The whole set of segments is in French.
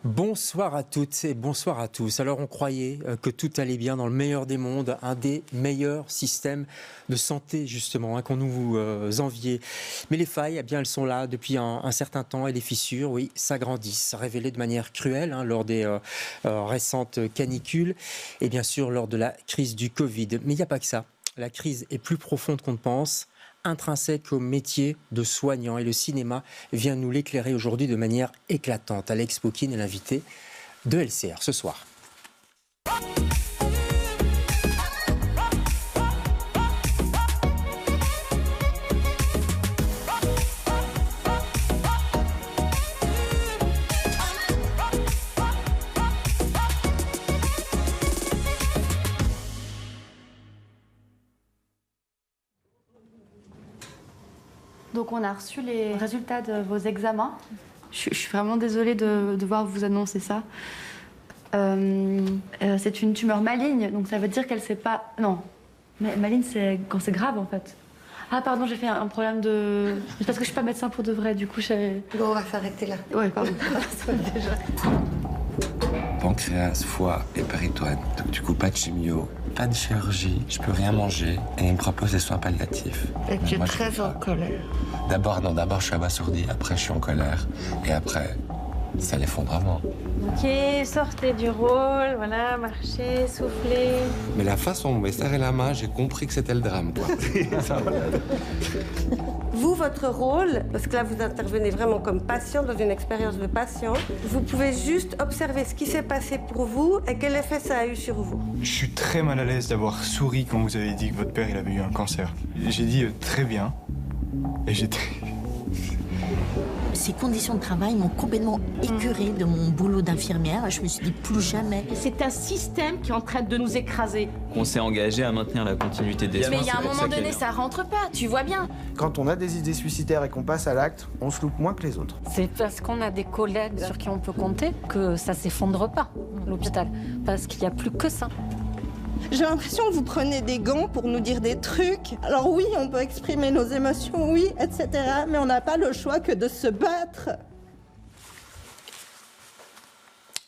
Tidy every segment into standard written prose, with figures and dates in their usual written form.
Bonsoir à toutes et bonsoir à tous. Alors on croyait que tout allait bien dans le meilleur des mondes, un des meilleurs systèmes de santé justement qu'on nous enviait. Mais les failles, eh bien, elles sont là depuis un certain temps et les fissures, oui, s'agrandissent, révélées de manière cruelle lors des récentes canicules et bien sûr lors de la crise du Covid. Mais il n'y a pas que ça. La crise est plus profonde qu'on ne pense, intrinsèque au métier de soignant. Et le cinéma vient nous l'éclairer aujourd'hui de manière éclatante. Alex Pauquin est l'invité de LCR ce soir. Donc on a reçu les résultats de vos examens. Je suis vraiment désolée de devoir vous annoncer ça. C'est une tumeur maligne, donc ça veut dire qu'elle ne sait pas... Non, mais maligne c'est quand c'est grave en fait. Ah pardon, j'ai fait un problème de... C'est parce que je ne suis pas médecin pour de vrai, du coup j'ai... Bon, on va s'arrêter là. Oui, pardon. Déjà. Pancréas, foie et péritoine. Donc du coup, pas de chimio, pas de chirurgie, je peux rien manger. Et il me propose des soins palliatifs. Et tu es Moi, très en colère. D'abord, je suis abasourdi. Après, je suis en colère. Et après, c'est l'effondrement. Ok, sortez du rôle, voilà, marchez, soufflez. Mais la façon dont on m'a serré la main, j'ai compris que c'était le drame, quoi. Vous, votre rôle, parce que là, vous intervenez vraiment comme patient dans une expérience de patient, vous pouvez juste observer ce qui s'est passé pour vous et quel effet ça a eu sur vous. Je suis très mal à l'aise d'avoir souri quand vous avez dit que votre père il avait eu un cancer. J'ai dit très bien, et j'étais... Ces conditions de travail m'ont complètement écœurée de mon boulot d'infirmière. Je me suis dit plus jamais. C'est un système qui est en train de nous écraser. On s'est engagé à maintenir la continuité des soins. Mais il y a un moment donné, ça rentre pas, tu vois bien. Quand on a des idées suicidaires et qu'on passe à l'acte, on se loupe moins que les autres. C'est parce qu'on a des collègues sur qui on peut compter que ça s'effondre pas, l'hôpital. Parce qu'il n'y a plus que ça. J'ai l'impression que vous prenez des gants pour nous dire des trucs. Alors oui, on peut exprimer nos émotions, oui, etc. Mais on n'a pas le choix que de se battre.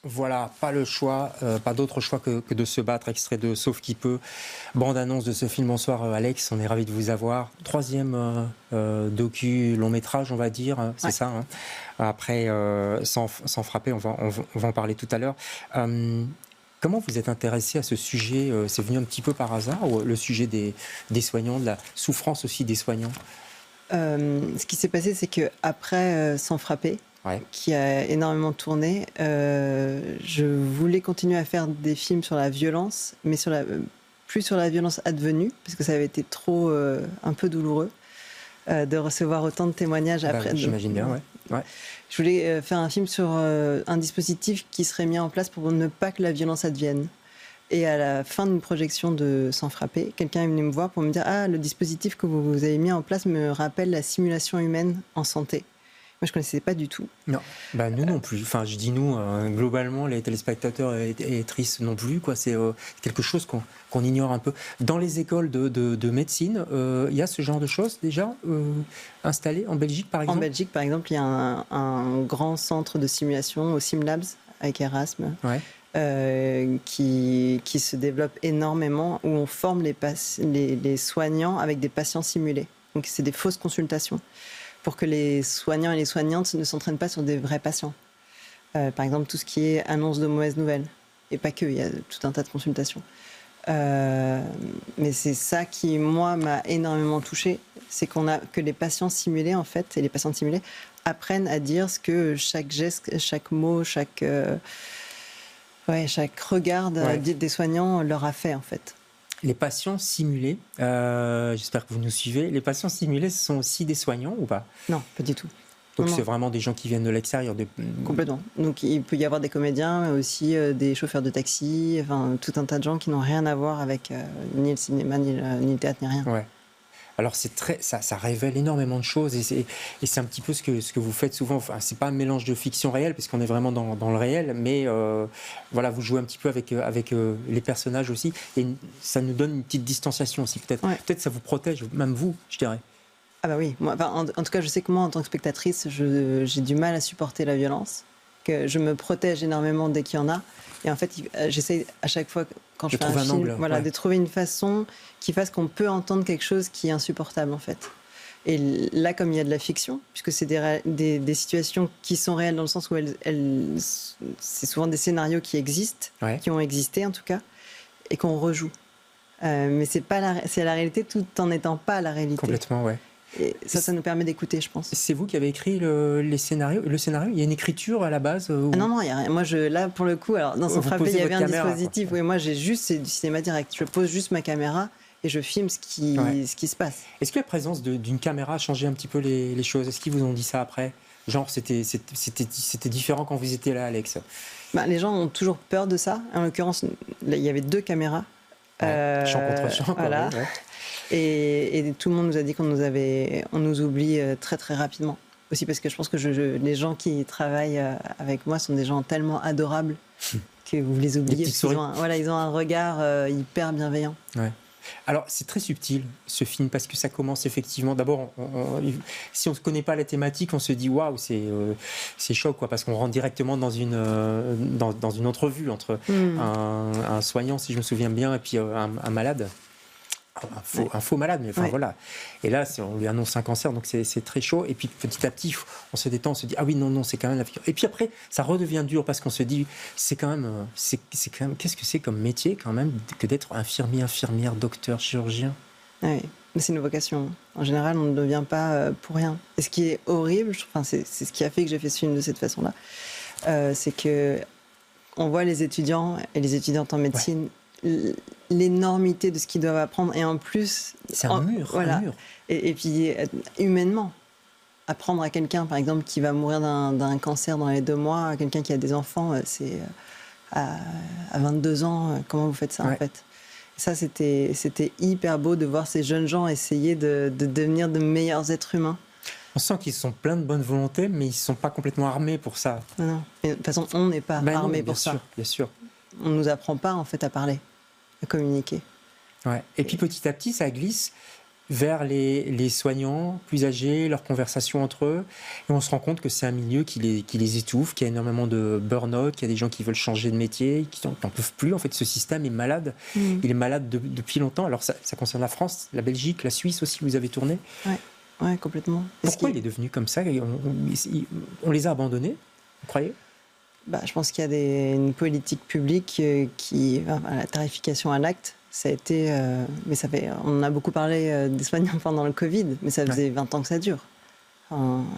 Voilà, pas le choix, pas d'autre choix que de se battre. Extrait de Sauf qui peut, bande-annonce de ce film. Bonsoir Alex, on est ravis de vous avoir. Troisième docu long métrage, on va dire, c'est ça. Après, sans frapper, on va en parler tout à l'heure. Comment vous êtes intéressé à ce sujet? C'est venu un petit peu par hasard, ou le sujet des soignants, de la souffrance aussi des soignants? Ce qui s'est passé, c'est qu'après Sans frapper, qui a énormément tourné, je voulais continuer à faire des films sur la violence, mais plus sur la violence advenue, parce que ça avait été trop un peu douloureux de recevoir autant de témoignages après. J'imagine bien, ouais. Je voulais faire un film sur un dispositif qui serait mis en place pour ne pas que la violence advienne. Et à la fin d'une projection de Sans frapper, quelqu'un est venu me voir pour me dire « Ah, le dispositif que vous avez mis en place me rappelle la simulation humaine en santé ». Moi, je ne connaissais pas du tout. Non, nous non plus. Enfin, je dis nous, globalement, les téléspectateurs et tristes non plus. C'est quelque chose qu'on ignore un peu. Dans les écoles de médecine, il y a ce genre de choses déjà installées en Belgique, par exemple? En Belgique, par exemple, il y a un grand centre de simulation au SimLabs avec Erasme. Qui se développe énormément, où on forme les soignants avec des patients simulés. Donc c'est des fausses consultations, pour que les soignants et les soignantes ne s'entraînent pas sur des vrais patients. Par exemple, tout ce qui est annonce de mauvaises nouvelles. Et pas que, il y a tout un tas de consultations. Mais c'est ça qui, moi, m'a énormément touchée. C'est que les patients simulés, en fait, et les patientes simulées, apprennent à dire ce que chaque geste, chaque mot, chaque regard des soignants leur a fait, en fait. Les patients simulés, j'espère que vous nous suivez, les patients simulés, ce sont aussi des soignants ou pas? Non, pas du tout. Donc non. C'est vraiment des gens qui viennent de l'extérieur? Complètement. Donc il peut y avoir des comédiens, mais aussi des chauffeurs de taxi, enfin tout un tas de gens qui n'ont rien à voir avec ni le cinéma, ni le théâtre, ni rien. Ouais. Alors ça révèle énormément de choses et c'est un petit peu ce que vous faites souvent. Enfin, c'est pas un mélange de fiction réelle parce qu'on est vraiment dans le réel, mais voilà, vous jouez un petit peu avec les personnages aussi et ça nous donne une petite distanciation aussi peut-être. Ouais. Peut-être ça vous protège, même vous, je dirais. Ah bah oui, moi, en tout cas je sais que moi en tant que spectatrice, j'ai du mal à supporter la violence que je me protège énormément dès qu'il y en a. Et en fait, j'essaie à chaque fois, quand je fais un film, de trouver une façon qui fasse qu'on peut entendre quelque chose qui est insupportable, en fait. Et là, comme il y a de la fiction, puisque c'est des situations qui sont réelles dans le sens où c'est souvent des scénarios qui existent, qui ont existé en tout cas, et qu'on rejoue. Mais c'est la réalité tout en n'étant pas la réalité. Complètement, ouais. Et ça nous permet d'écouter, je pense. C'est vous qui avez écrit le scénario? Il y a une écriture à la base Non, il y a rien. Moi, là, pour le coup, alors, dans Sans frapper, il y avait un dispositif. Oui, moi, c'est du cinéma direct. Je pose juste ma caméra et je filme ce qui se passe. Est-ce que la présence d'une caméra a changé un petit peu les choses? Est-ce qu'ils vous ont dit ça après? Genre, c'était différent quand vous étiez là, Alex? Les gens ont toujours peur de ça. En l'occurrence, il y avait 2 caméras. Champ contre champ, voilà. Ouais. Et tout le monde nous a dit qu'on nous oublie très très rapidement. Aussi parce que je pense que les gens qui travaillent avec moi sont des gens tellement adorables que vous les oubliez. Ils ont un regard hyper bienveillant. Ouais. Alors, c'est très subtil, ce film, parce que ça commence effectivement... D'abord, si on ne connaît pas la thématique, on se dit « Waouh, c'est choc », quoi, parce qu'on rentre directement dans une entrevue entre un soignant, si je me souviens bien, et puis un malade. Un faux malade, mais enfin voilà. Et là, on lui annonce un cancer, donc c'est très chaud. Et puis petit à petit, on se détend, on se dit ah oui, non, c'est quand même la figure. Et puis après, ça redevient dur parce qu'on se dit c'est quand même, qu'est-ce que c'est comme métier quand même que d'être infirmier, infirmière, docteur, chirurgien. Oui, mais c'est une vocation. En général, on ne devient pas pour rien. Et ce qui est horrible, c'est ce qui a fait que j'ai fait ce film de cette façon-là, c'est que on voit les étudiants et les étudiantes en médecine. L'énormité de ce qu'ils doivent apprendre et en plus c'est un mur, voilà. Un mur. Et puis humainement apprendre à quelqu'un par exemple qui va mourir d'un cancer dans les 2 mois, à quelqu'un qui a des enfants, c'est à 22 ans, comment vous faites ça en fait? Ça c'était hyper beau de voir ces jeunes gens essayer de devenir de meilleurs êtres humains. On sent qu'ils sont pleins de bonne volonté, mais ils ne sont pas complètement armés pour ça. Non. Et de toute façon, on n'est pas armés pour ça. Bien sûr. On ne nous apprend pas en fait à parler, à communiquer. Ouais. Et puis petit à petit, ça glisse vers les soignants plus âgés, leurs conversations entre eux. Et on se rend compte que c'est un milieu qui les étouffe, qu'il y a énormément de burn-out, qu'il y a des gens qui veulent changer de métier, qui n'en peuvent plus. En fait, ce système est malade. Il est malade depuis longtemps. Alors ça concerne la France, la Belgique, la Suisse aussi, où vous avez tourné. Ouais, complètement. Pourquoi il est devenu comme ça? On les a abandonnés, vous croyez? Je pense qu'il y a une politique publique la tarification à l'acte, ça a été... mais on en a beaucoup parlé des soignants pendant le Covid, mais ça faisait 20 ans que ça dure.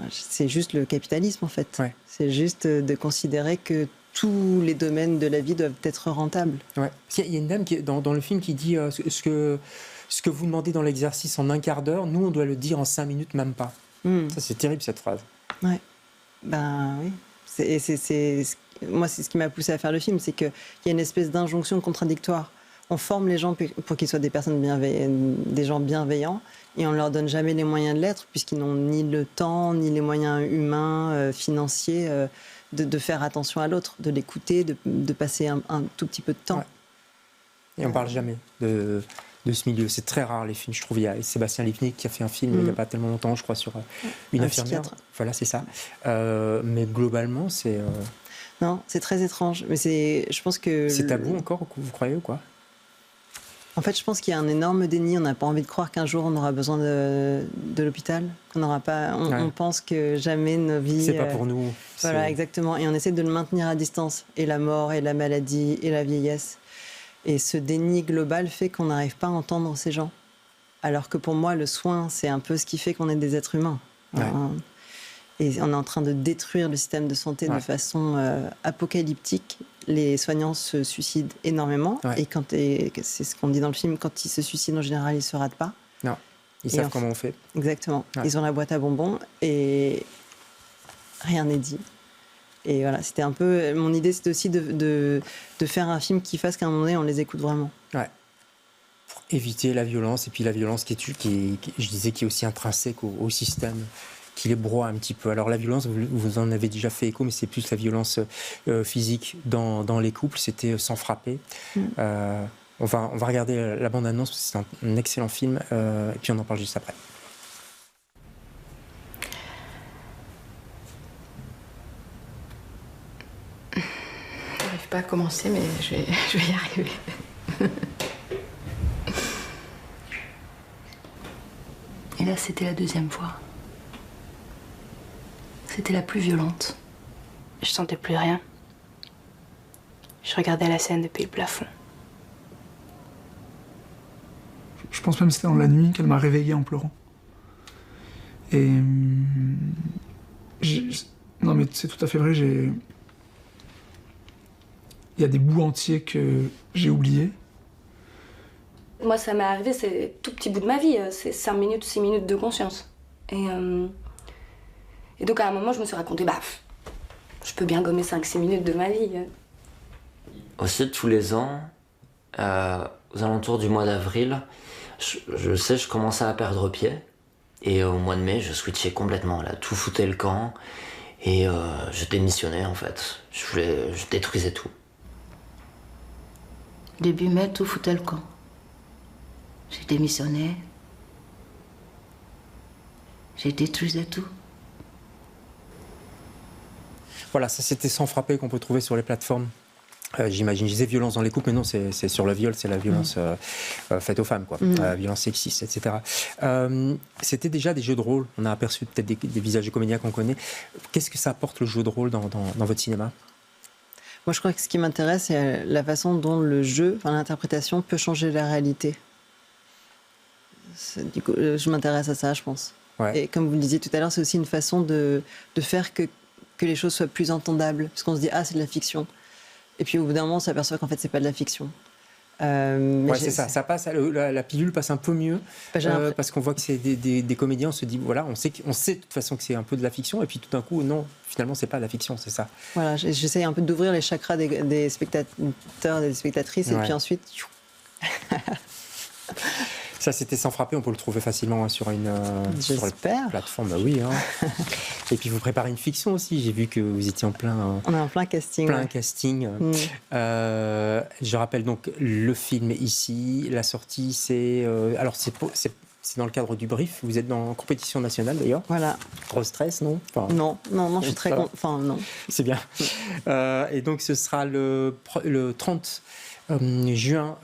C'est juste le capitalisme, en fait. Ouais. C'est juste de considérer que tous les domaines de la vie doivent être rentables. Ouais. Il y a une dame dans le film qui dit ce que vous demandez dans l'exercice en 1/4 d'heure, nous, on doit le dire en 5 minutes, même pas. Ça, c'est terrible, cette phrase. Ouais. Oui. Moi, c'est ce qui m'a poussé à faire le film, c'est qu'il y a une espèce d'injonction contradictoire. On forme les gens pour qu'ils soient des personnes des gens bienveillants, et on ne leur donne jamais les moyens de l'être, puisqu'ils n'ont ni le temps, ni les moyens humains, financiers, de faire attention à l'autre, de l'écouter, de passer un tout petit peu de temps. Ouais. Et on ne parle jamais de ce milieu. C'est très rare, les films, je trouve. Il y a Sébastien Lipnik qui a fait un film il n'y a pas tellement longtemps, je crois, sur une infirmière. Psychiatre. Voilà, c'est ça. Mais globalement, c'est... Non, c'est très étrange. Mais je pense que... C'est tabou encore, vous croyez, ou quoi? En fait, je pense qu'il y a un énorme déni. On n'a pas envie de croire qu'un jour, on aura besoin de l'hôpital. Qu'on n'aura pas... On pense que jamais nos vies... C'est pas pour nous. Voilà, exactement. Et on essaie de le maintenir à distance. Et la mort, et la maladie, et la vieillesse. Et ce déni global fait qu'on n'arrive pas à entendre ces gens. Alors que pour moi, le soin, c'est un peu ce qui fait qu'on est des êtres humains. Ouais. Et on est en train de détruire le système de santé de façon apocalyptique. Les soignants se suicident énormément. Ouais. Et c'est ce qu'on dit dans le film, quand ils se suicident, en général, ils ne se ratent pas. Non, ils savent comment on fait. Exactement. Ouais. Ils ont la boîte à bonbons et rien n'est dit. Et voilà, c'était un peu... Mon idée, c'était aussi de faire un film qui fasse qu'à un moment donné, on les écoute vraiment. Ouais. Pour éviter la violence, et puis la violence je disais, qui est aussi intrinsèque au système, qui les broie un petit peu. Alors la violence, vous en avez déjà fait écho, mais c'est plus la violence physique dans les couples. C'était Sans frapper. On va regarder la bande-annonce, c'est un excellent film, et puis on en parle juste après. pas commencer, mais je vais y arriver. Et là, c'était la deuxième fois. C'était la plus violente. Je sentais plus rien. Je regardais la scène depuis le plafond. Je pense même que c'était dans la nuit qu'elle m'a réveillé en pleurant. Et... non mais c'est tout à fait vrai, il y a des bouts entiers que j'ai oubliés. Moi, ça m'est arrivé, c'est tout petit bout de ma vie. C'est 5 minutes, 6 minutes de conscience. Et donc à un moment, je me suis raconté, je peux bien gommer 5-6 minutes de ma vie. Aussi, tous les ans, aux alentours du mois d'avril, je commençais à perdre pied. Et au mois de mai, je switchais complètement. Là, tout foutait le camp. Et je démissionnais, en fait. Je détruisais tout. Début mai, tout foutait le camp. J'ai démissionné. J'ai détruisé tout. Voilà, ça c'était Sans frapper qu'on peut trouver sur les plateformes. J'imagine, je disais violence dans les couples, mais non, c'est sur le viol, c'est la violence faite aux femmes, quoi. Violence sexiste, etc. C'était déjà des jeux de rôle. On a aperçu peut-être des visages de comédiens qu'on connaît. Qu'est-ce que ça apporte le jeu de rôle dans votre cinéma ? Moi, je crois que ce qui m'intéresse, c'est la façon dont le jeu, l'interprétation, peut changer la réalité. Du coup, je m'intéresse à ça, je pense. Ouais. Et comme vous le disiez tout à l'heure, c'est aussi une façon de faire que les choses soient plus entendables. Parce qu'on se dit, c'est de la fiction. Et puis au bout d'un moment, on s'aperçoit qu'en fait, c'est pas de la fiction. Ouais, c'est ça. Ça passe, la pilule passe un peu mieux parce qu'on voit que c'est des comédiens. On se dit, voilà, on sait de toute façon que c'est un peu de la fiction. Et puis tout d'un coup, non, finalement, c'est pas de la fiction, c'est ça. Voilà, j'essaye un peu d'ouvrir les chakras des spectateurs, des spectatrices, et puis ensuite. Ça, c'était Sans frapper, on peut le trouver facilement sur une plateforme. Bah oui. Hein. Et puis vous préparez une fiction aussi. J'ai vu que vous étiez en plein. On est en plein casting. Casting. Je rappelle donc le film ici. La sortie, c'est dans le cadre du brief. Vous êtes en compétition nationale d'ailleurs. Voilà. Gros stress, non ? Non, je suis très contente. Non. C'est bien. Et donc ce sera le 30 juin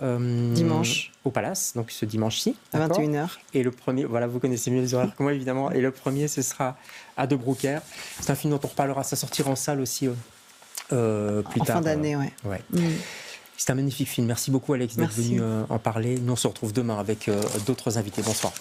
dimanche au Palace, donc ce dimanche-ci à 21h. Et le premier, voilà, vous connaissez mieux les horaires que moi évidemment, et le premier ce sera à De Broucker. C'est un film dont on reparlera, ça sortira en salle aussi plus tard. En fin d'année, ouais. C'est un magnifique film. Merci beaucoup Alex d'être venu en parler. Nous on se retrouve demain avec d'autres invités. Bonsoir.